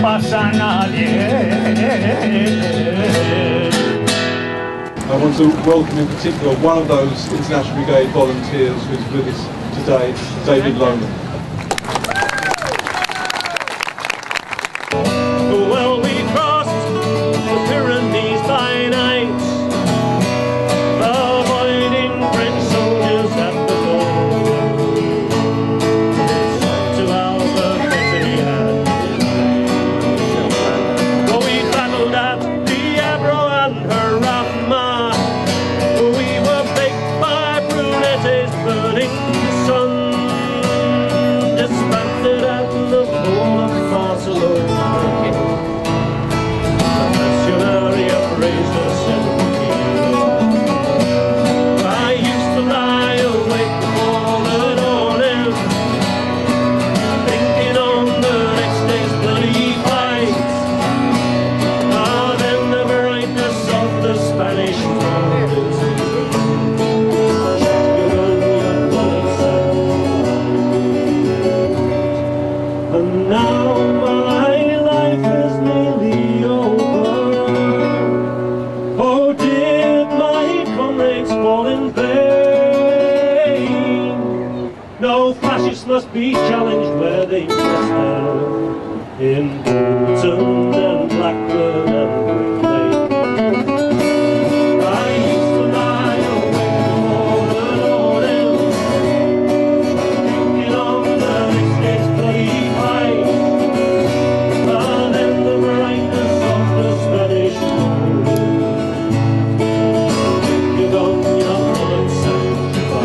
pasa a nadie. I want to welcome in particular one of those International Brigade volunteers who's with us today, David Loman. Well, we crossed the Pyrenees by night, avoiding French soldiers at the border. To Albacete we had been. Oh, we battled at the Ebro and Jarama. We were baked by Brunettes' burning sun, disbanded at the fall of Barcelona. Must be challenged where they must have in Bolton and Blackburn and Green. I used to lie awake all alone, thinking on the next day's bloody fight, and then the brightness of the Spanish moon. You got your bullets and your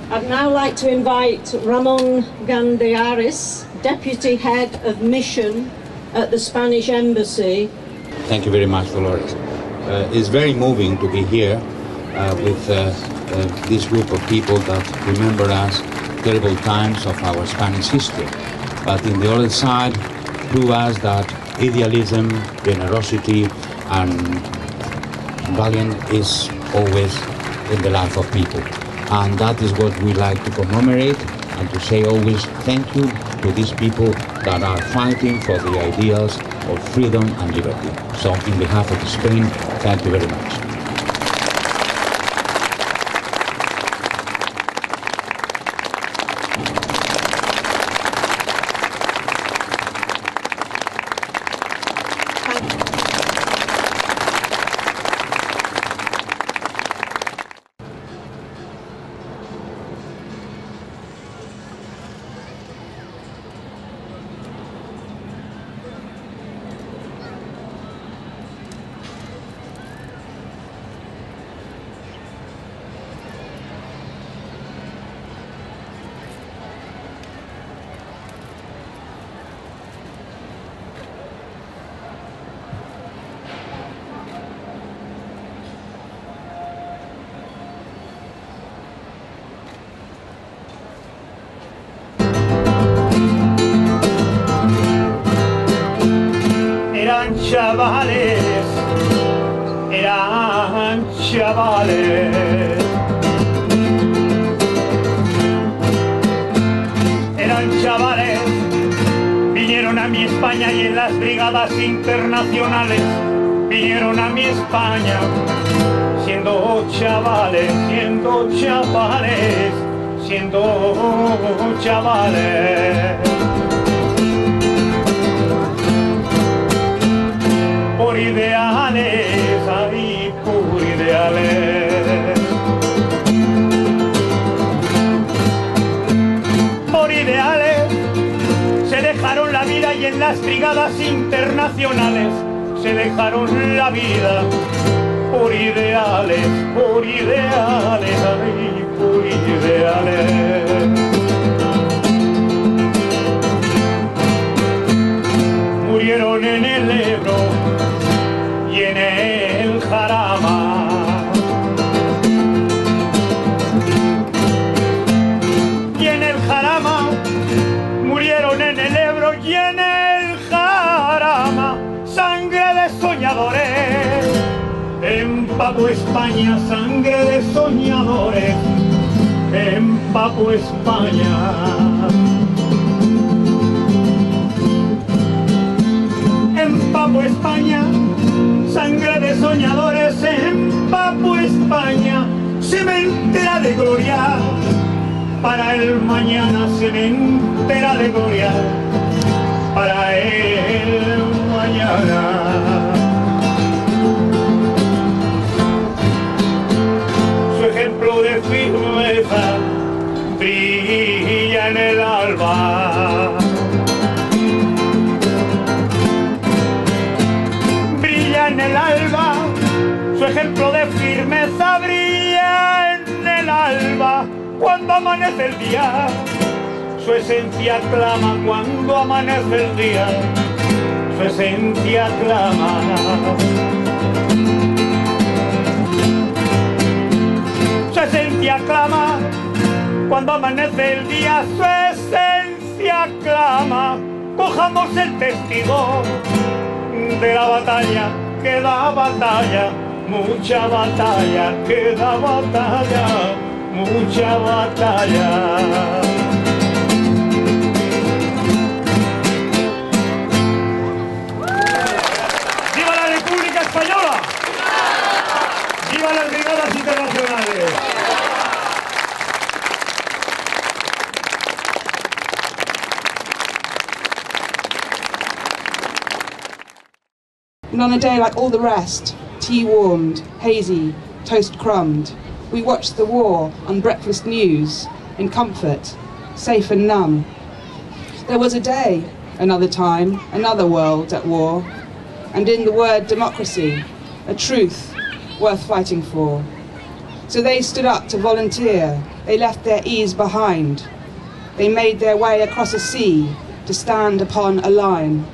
I'd now like to invite Ramon Gandiaris, Deputy Head of Mission at the Spanish Embassy. Thank you very much, Dolores. It's very moving to be here with this group of people that remember us terrible times of our Spanish history. But in the other side, prove us that idealism, generosity, and valiant is always in the life of people. And that is what we like to commemorate and to say always thank you to these people that are fighting for the ideals of freedom and liberty. So in behalf of Spain, thank you very much. Eran chavales, vinieron a mi España y en las brigadas internacionales vinieron a mi España, siendo chavales, por ideales, ahí por ideales, por ideales, se dejaron la vida y en las brigadas internacionales se dejaron la vida, por ideales, ahí por ideales. Murieron en el Ebro y en el Jarama, soñadores, empapó España sangre de soñadores, empapó España. Empapó España, sangre de soñadores, empapó España, cementera de gloria, para el mañana cementera de gloria, para el mañana. Su ejemplo de firmeza brilla en el alba. En el alba, su ejemplo de firmeza brilla en el alba, cuando amanece el día, su esencia clama cuando amanece el día, su esencia clama. Su esencia clama cuando amanece el día, su esencia clama. Cojamos el testigo de la batalla, queda batalla, mucha batalla, queda batalla, mucha batalla. ¡Viva la República Española! ¡Viva las Brigadas Internacionales! And on a day like all the rest, tea warmed, hazy, toast crumbed, we watched the war on breakfast news, in comfort, safe and numb. There was a day, another time, another world at war, and in the word democracy, a truth worth fighting for. So they stood up to volunteer, they left their ease behind. They made their way across a sea to stand upon a line.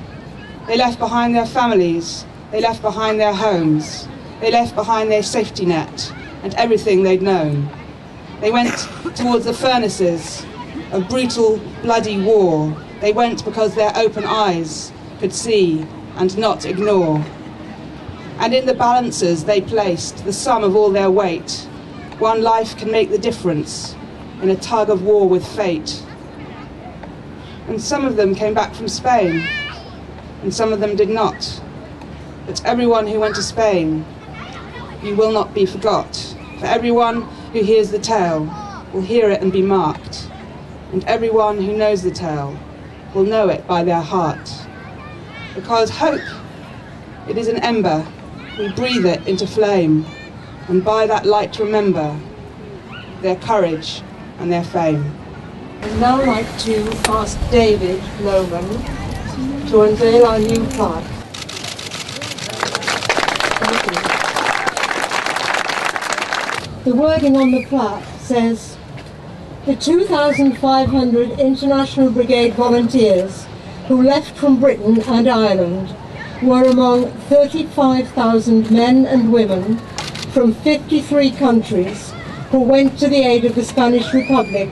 They left behind their families, they left behind their homes, they left behind their safety net and everything they'd known. They went towards the furnaces of brutal, bloody war. They went because their open eyes could see and not ignore. And in the balances they placed the sum of all their weight. One life can make the difference in a tug of war with fate. And some of them came back from Spain, and some of them did not. But everyone who went to Spain, you will not be forgot. For everyone who hears the tale will hear it and be marked. And everyone who knows the tale will know it by their heart. Because hope, it is an ember, we breathe it into flame, and by that light remember their courage and their fame. I'd now like to ask David Lohman to unveil our new plaque. Thank you. The wording on the plaque says, "The 2,500 International Brigade volunteers who left from Britain and Ireland were among 35,000 men and women from 53 countries who went to the aid of the Spanish Republic."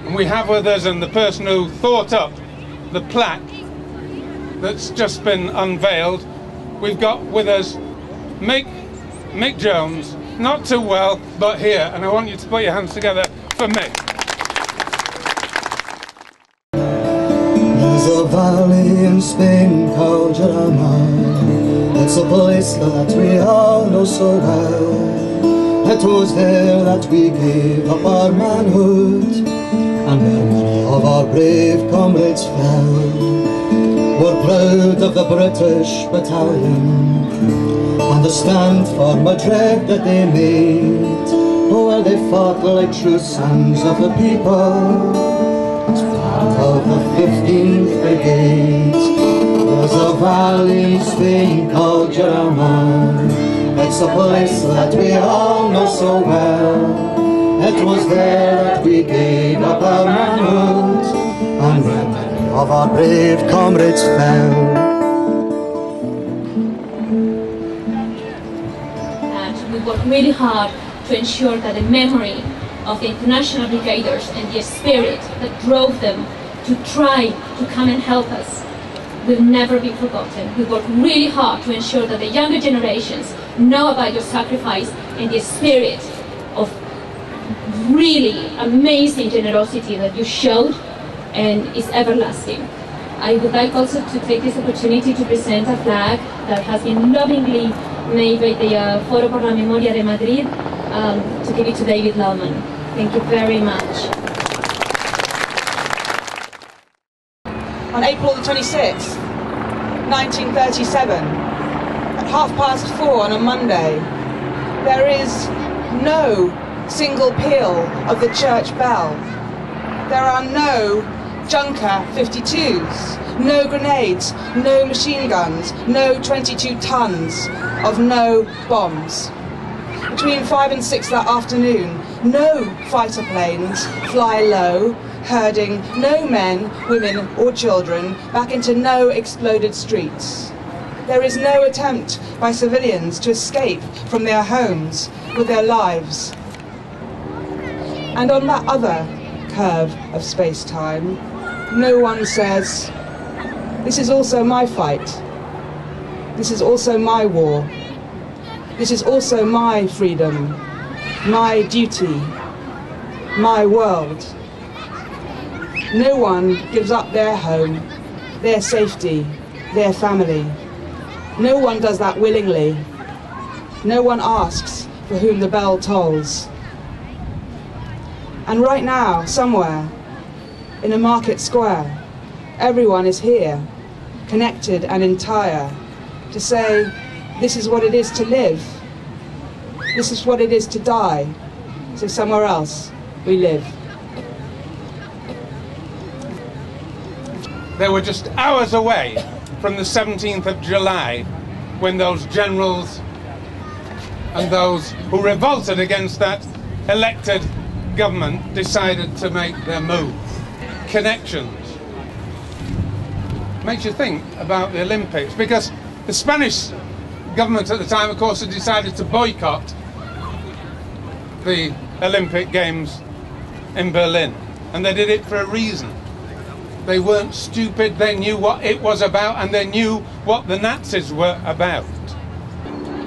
And we have with us, and the person who thought up the plaque that's just been unveiled, we've got with us Mick Jones, not too well, but here, and I want you to put your hands together for Mick. There's a valley in Spain called Jarama. It's a place that we all know so well. It was there that we gave up our manhood, and where many of our brave comrades fell. We're proud of the British battalion and the stand for Madrid that they made, where they fought like true sons of the people. It's part of the 15th Brigade. There's a valley in Spain called Jarama. It's a place that we all know so well. It was there that we gave up our manhood, and where many of our brave comrades fell. And we worked really hard to ensure that the memory of the International Brigaders and the spirit that drove them to try to come and help us will never be forgotten. We work really hard to ensure that the younger generations know about your sacrifice and the spirit of really amazing generosity that you showed and is everlasting. I would like also to take this opportunity to present a flag that has been lovingly made by the Foro por la Memoria de Madrid to give it to David Lowman. Thank you very much. On April the 26th, 1937, at 4:30 on a Monday, there is no single peal of the church bell. There are no Junker 52s, no grenades, no machine guns, no 22 tons of no bombs. Between 5 and 6 that afternoon, no fighter planes fly low, herding no men, women or children back into no exploded streets. There is no attempt by civilians to escape from their homes with their lives. And on that other curve of space-time, no one says, this is also my fight. This is also my war. This is also my freedom, my duty, my world. No one gives up their home, their safety, their family. No one does that willingly. No one asks for whom the bell tolls. And right now, somewhere, in a market square, everyone is here, connected and entire, to say, this is what it is to live. This is what it is to die. So somewhere else, we live. They were just hours away from the 17th of July when those generals and those who revolted against that elected government decided to make their move. Connections. Makes you think about the Olympics, because the Spanish government at the time, of course, had decided to boycott the Olympic Games in Berlin, and they did it for a reason. They weren't stupid, they knew what it was about, and they knew what the Nazis were about.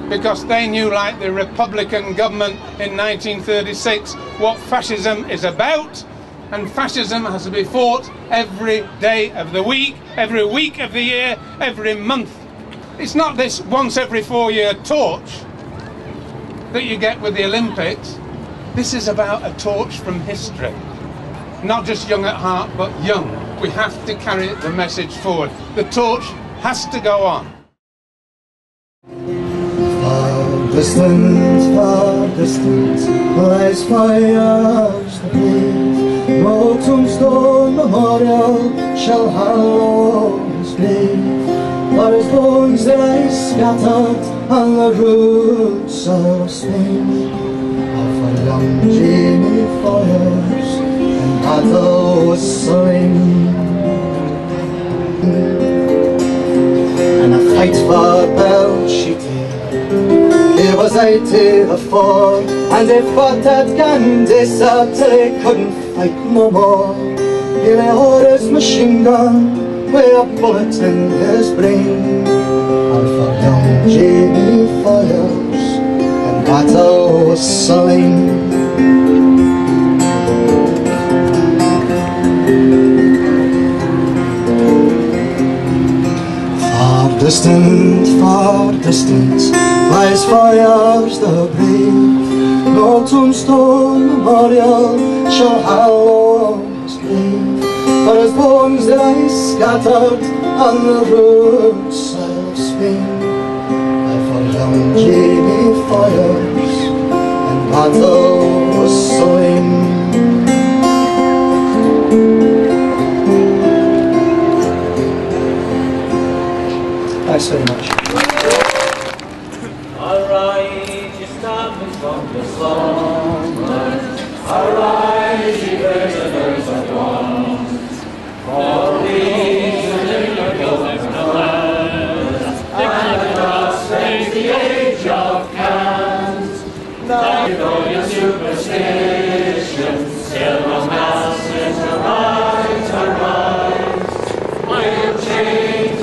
Because they knew, like the Republican government in 1936, what fascism is about, and fascism has to be fought every day of the week, every week of the year, every month. It's not this once every 4-year torch that you get with the Olympics. This is about a torch from history. Not just young at heart, but young. We have to carry the message forward. The torch has to go on. Far distant, lies fires the grave. No tombstone memorial shall hallow his grave. For his bones they lie scattered on the roots of Spain. Of young Jamie fires and battle whistling, and a fight for Belchite. He was 80 before, and they fought at Gandesa till they couldn't fight no more. He lay o'er his machine gun with a bullet in his brain. And for young Jamie fires and battle whistling, far distant, lies fires the brave. No tombstone memorial shall hallow his grave. For his bones they lie scattered on the roads of Spain. And for young Jamie fires and battle whistling. Thanks very much. Arise, ye stamens from the slumbers. Arise, ye prisoners of war. For we who live the guilt of lands, and across reigns the age of cans. Now, though your superstition still the masses arise, arise. We'll change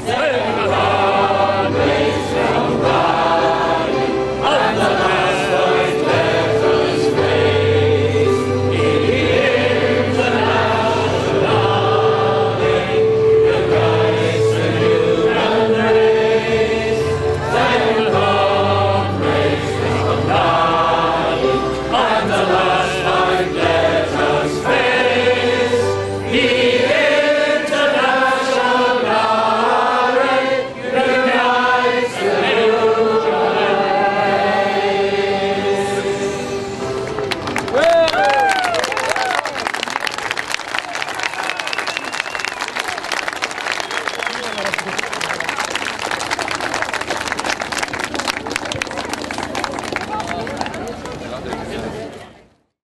Sei